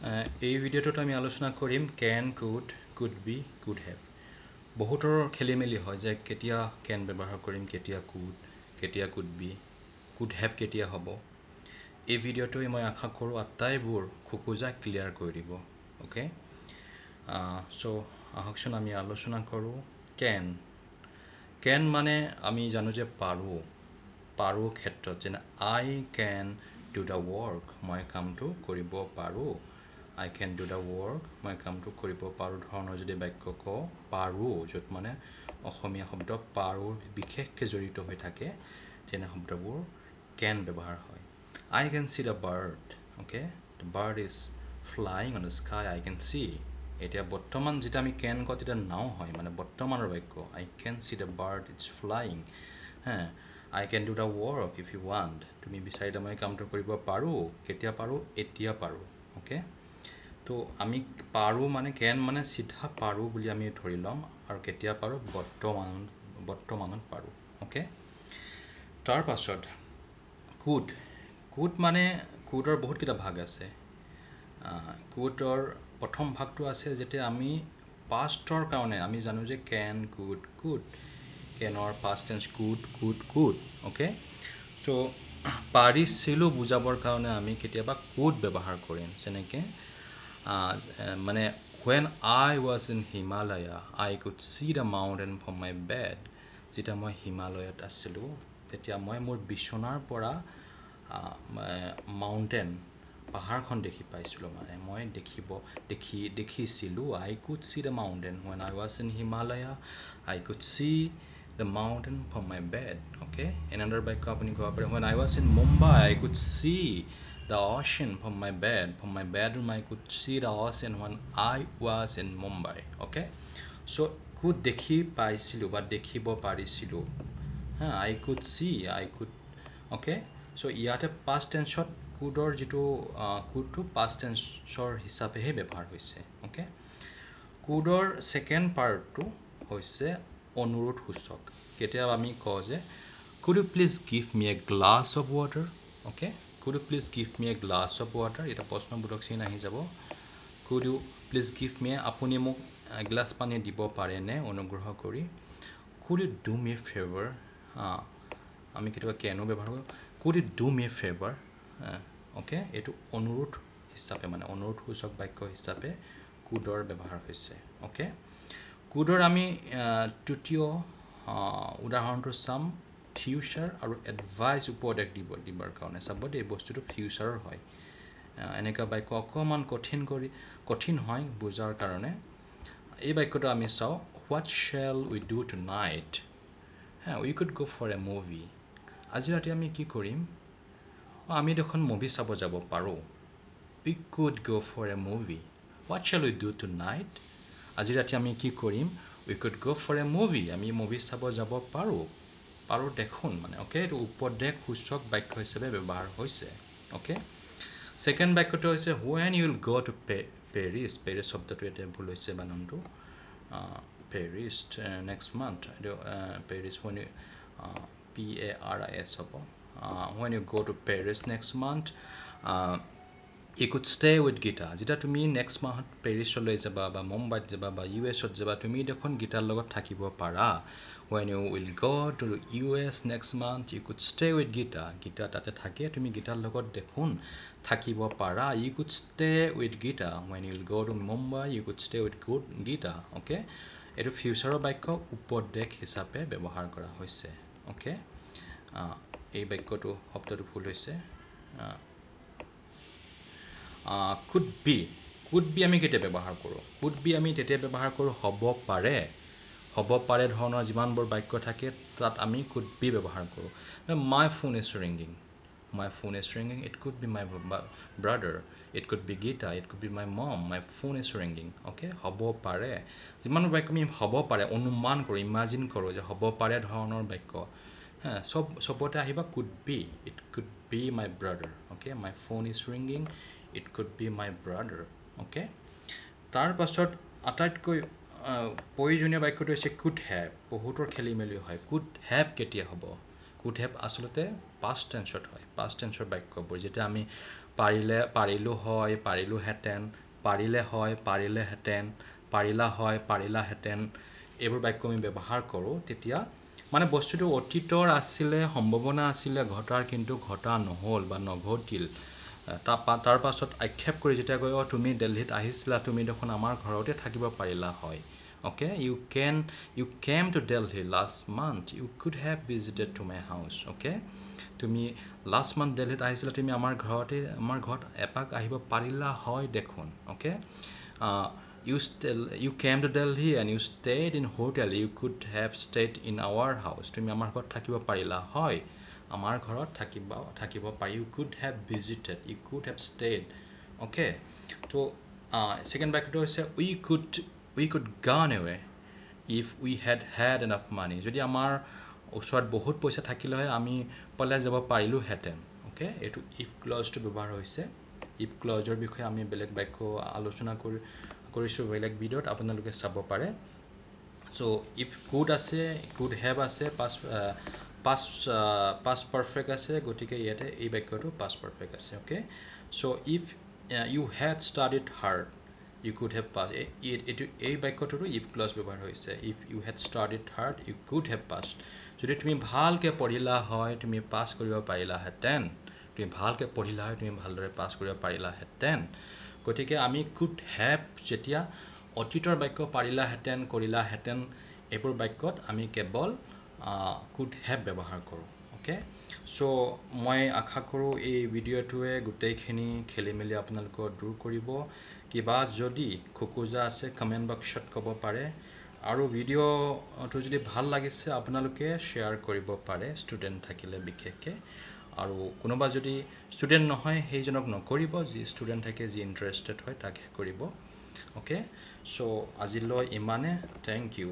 এই ভিডিঅ'টোত আমি আলোচনা কৰিম can, could be, could have. বহুতৰ খেলিমেলি হয় যে কেতিয়া can ব্যৱহাৰ কৰিম, কেতিয়া could be, could have কেতিয়া হ'ব। এই ভিডিঅ'টোৱে মই আশা কৰোঁ আটাইবোৰ খোকোজা ক্লিয়াৰ কৰি দিব। অ'কে, চ' আহকচোন আমি আলোচনা কৰোঁ can মানে আমি জানো যে পাৰোঁ ক্ষেত্ৰত যেনে I can do the work, মই কামটো কৰিব পাৰোঁ। I can do the work, মই কামটো কৰিব পাৰোঁ ধৰণৰ যদি বাক্য কওঁ পাৰোঁ, য'ত মানে অসমীয়া শব্দ পাৰোঁ বিশেষকৈ জড়িত হৈ থাকে, তেনে শব্দবোৰ can ব্যৱহাৰ হয়। I can see the bird, okay, the bird is flying on the sky, I can see. এতিয়া বৰ্তমান যেতিয়া আমি can কওঁ তেতিয়া নাও হয়, মানে বৰ্তমানৰ বাক্য I can see the bird, it's flying. I can do the work if you want. তুমি বিচাৰিলে মই কামটো কৰিব পাৰোঁ, কেতিয়া পাৰোঁ, এতিয়া পাৰোঁ। অ'কে, তো আমি পাৰোঁ মানে can মানে চিধা পাৰোঁ বুলি আমি ধৰি ল'ম, আৰু কেতিয়া পাৰোঁ, বৰ্তমানত পাৰোঁ। অ'কে, তাৰ পাছত could মানে couldৰ বহুতকেইটা ভাগ আছে। couldৰ প্ৰথম ভাগটো আছে যেতিয়া আমি পাষ্টৰ কাৰণে আমি জানো যে can, could, canৰ past tense could, অ'কে। চ' পাৰিছিলোঁ বুজাবৰ কাৰণে আমি কেতিয়াবা could ব্যৱহাৰ কৰিম, যেনেকৈ মানে when I was in Himalaya, I could see the mountain from my bed. যেতিয়া মই হিমালয়ত আছিলোঁ তেতিয়া মই মোৰ বিচনাৰ পৰা মাউণ্টেন পাহাৰখন দেখি পাইছিলোঁ, মানে মই দেখিছিলোঁ। I could see the mountain when I was in Himalaya, I could see the mountain from my bed. Okay, another বাক্য আপুনি ক'ব পাৰে when I was in Mumbai, I could see the ocean from my bed. From my bedroom, I could see the ocean when I was in Mumbai. Okay, so could দেখি পাইছিলোঁ বা দেখিব পাৰিছিলোঁ। I could see, I could. Okay, so ইয়াতে past tenseত couldৰ যিটো couldটো past tenseৰ হিচাপেহে ব্যৱহাৰ হৈছে। অ'কে, couldৰ ছেকেণ্ড পাৰ্টটো হৈছে অনুৰোধ সূচক। কেতিয়াবা আমি কওঁ যে could you please give me a glass of water? Okay, could you please give me a glass of water? এটা প্ৰশ্নবোধক চিন আহি যাব। could you please give me, আপুনি মোক এগিলাচ পানী দিব পাৰেনে অনুগ্ৰহ কৰি। could you do me a favor? আমি কেতিয়াবা কেনো ব্যৱহাৰ কৰোঁ, could you do me a favor? Okay, এইটো অনুৰোধ হিচাপে মানে অনুৰোধ সূচক বাক্য হিচাপে couldৰ ব্যৱহাৰ হৈছে। অ'কে, couldৰ আমি তৃতীয় উদাহৰণটো চাম ফিউচাৰ আৰু এডভাইচ উপদেশ দিবৰ কাৰণে। চাব দেই, বস্তুটো ফিউচাৰৰ হয়। এনেকুৱা বাক্য অকণমান কঠিন হয় বুজাৰ কাৰণে। এই বাক্যটো আমি চাওঁ what shall we do two night. We could go' for a movie. আজি ৰাতি আমি কি কৰিম, আমি দেখোন মুভি চাব যাব পাৰোঁ। We could go' for a movie. What shall we do tonight, আজি ৰাতি আমি কি কৰিম, we could go' for a movie, আমি মুভি চাব যাব পাৰোঁ দেখোন মানে। অ'কে, এইটো উপদেশ সূচক বাক্য হিচাপে ব্যৱহাৰ হৈছে। অ'কে, ছেকেণ্ড বাক্যটো হৈছে when you will go' to Paris. Paris শব্দটো এতিয়া ভুল হৈছে বানানটো, পেৰিছ নেক্সট মান্থ, এইটো পেৰিছ হুৱেন ইউ PARIS হ'ব। When you go' to Paris next month, you could stay with Gita. যেতিয়া তুমি নেক্সট মাহত পেৰিছলৈ যাবা বা মুম্বাইত যাবা বা US যাবা, তুমি দেখোন গীতাৰ লগত থাকিব পাৰা। When you will go to US next month, you could stay with Gita. Gita তাতে থাকে, তুমি গীতাৰ লগত দেখোন থাকিব পাৰা। You could stay with Gita. When you will go to Mumbai, you could stay with Gita. Okay, এইটো ফিউচাৰৰ বাক্য উপদেশ হিচাপে ব্যৱহাৰ কৰা হৈছে। অ'কে, এই বাক্যটো শব্দটো ভুল হৈছে। could be আমি কেতিয়া ব্যৱহাৰ কৰোঁ, could be আমি তেতিয়া ব্যৱহাৰ কৰোঁ হ'ব পাৰে ধৰণৰ যিমানবোৰ বাক্য থাকে তাত আমি could be ব্যৱহাৰ কৰোঁ। my phone is ringing, my phone is ringing, it could be my brother, it could be Gita, it could be my mom, my phone is ringing. Okay, হ'ব পাৰে, যিমানবোৰ বাক্য আমি হ'ব পাৰে অনুমান কৰোঁ, ইমাজিন কৰোঁ যে হ'ব পাৰে ধৰণৰ বাক্য, চবতে আহিবা could be, it could be my brother. Okay, my phone is ringing, it could be my brother. Okay, তাৰ পাছত আটাইতকৈ প্ৰয়োজনীয় বাক্যটো হৈছে could have। বহুতৰ খেলি মেলি হয়, could have কেতিয়া হ'ব। could have আচলতে past tenseত হয়, past tenseৰ বাক্যবোৰ যেতিয়া আমি পাৰিলে পাৰিলো হয় পাৰিলো হেতেন পাৰিলে হয় পাৰিলে হেতেন পাৰিলা হয় পাৰিলা হেতেন এইবোৰ বাক্য আমি ব্যৱহাৰ কৰোঁ তেতিয়া মানে বস্তুটো অতীতৰ আছিলে সম্ভাৱনা আছিলে ঘটাৰ কিন্তু ঘটা নহ'ল বা নঘটিল তাৰ পাছত আক্ষেপ কৰি যেতিয়া কয় তুমি দিল্লীত আহিছিলা তুমি দেখোন আমাৰ ঘৰতে থাকিব পাৰিলা হয় okay you came to Delhi last month you could have visited to my house okay তুমি last month দিল্লীত আহিছিলা তুমি আমাৰ ঘৰত এপাক আহিব পাৰিলা হয় দেখোন okay you came to Delhi and you stayed in hotel you could have stayed in our house তুমি আমাৰ ঘৰত থাকিব পাৰিলা হয় আমাৰ ঘৰত থাকিব পাৰি you could have visited you could have stayed okay তো second বাক্যটো হৈছে we could gone away if we had enough money যদি আমাৰ ওচৰত বহুত পইচা থাকিলে হয় আমি পলাই যাব পাৰিলোহেঁতেন okay এইটো if clause টো ব্যৱহাৰ হৈছে if clause ৰ বিষয়ে আমি বেলেগ বাক্য আলোচনা কৰিছো বেলেগ ভিডিঅ'ত আপোনালোকে চাব পাৰে so if could আছে could have আছে past perfect আছে গতিকে ইয়াতে এই বাক্যটো past perfect আছে okay so if you had studied hard you could have passed এই বাক্যটোৰো if clause ব্যৱহাৰ হৈছে if you had studied hard you could have passed যদি তুমি ভালকে পঢ়িলা হয় তুমি পাস কৰিব পাৰিলাহেঁতেন তুমি ভালকে পঢ়িলা হয় তুমি ভালদৰে পাস কৰিব পাৰিলাহেঁতেন গতিকে আমি could have যেতিয়া অতীতৰ বাক্য পাৰিলাহেঁতেন কৰিলাহেঁতেন এইবোৰ বাক্যত আমি কেৱল could have ব্যৱহাৰ কৰোঁ okay so মই আশা কৰোঁ এই ভিডিঅ'টোৱে গোটেইখিনি খেলিমেলি আপোনালোকৰ দূৰ কৰিব কিবা যদি খোকোজা আছে কমেন্ট বক্সত ক'ব পাৰে আৰু ভিডিঅ'টো যদি ভাল লাগিছে আপোনালোকে শ্বেয়াৰ কৰিব পাৰে ষ্টুডেন্ট থাকিলে বিশেষকৈ আৰু কোনোবা যদি ষ্টুডেন্ট নহয় সেইজনক নকৰিব যি ষ্টুডেন্ট থাকে যি ইন্টাৰেষ্টেড হয় তাকহে কৰিব okay so আজিলৈ ইমানে thank you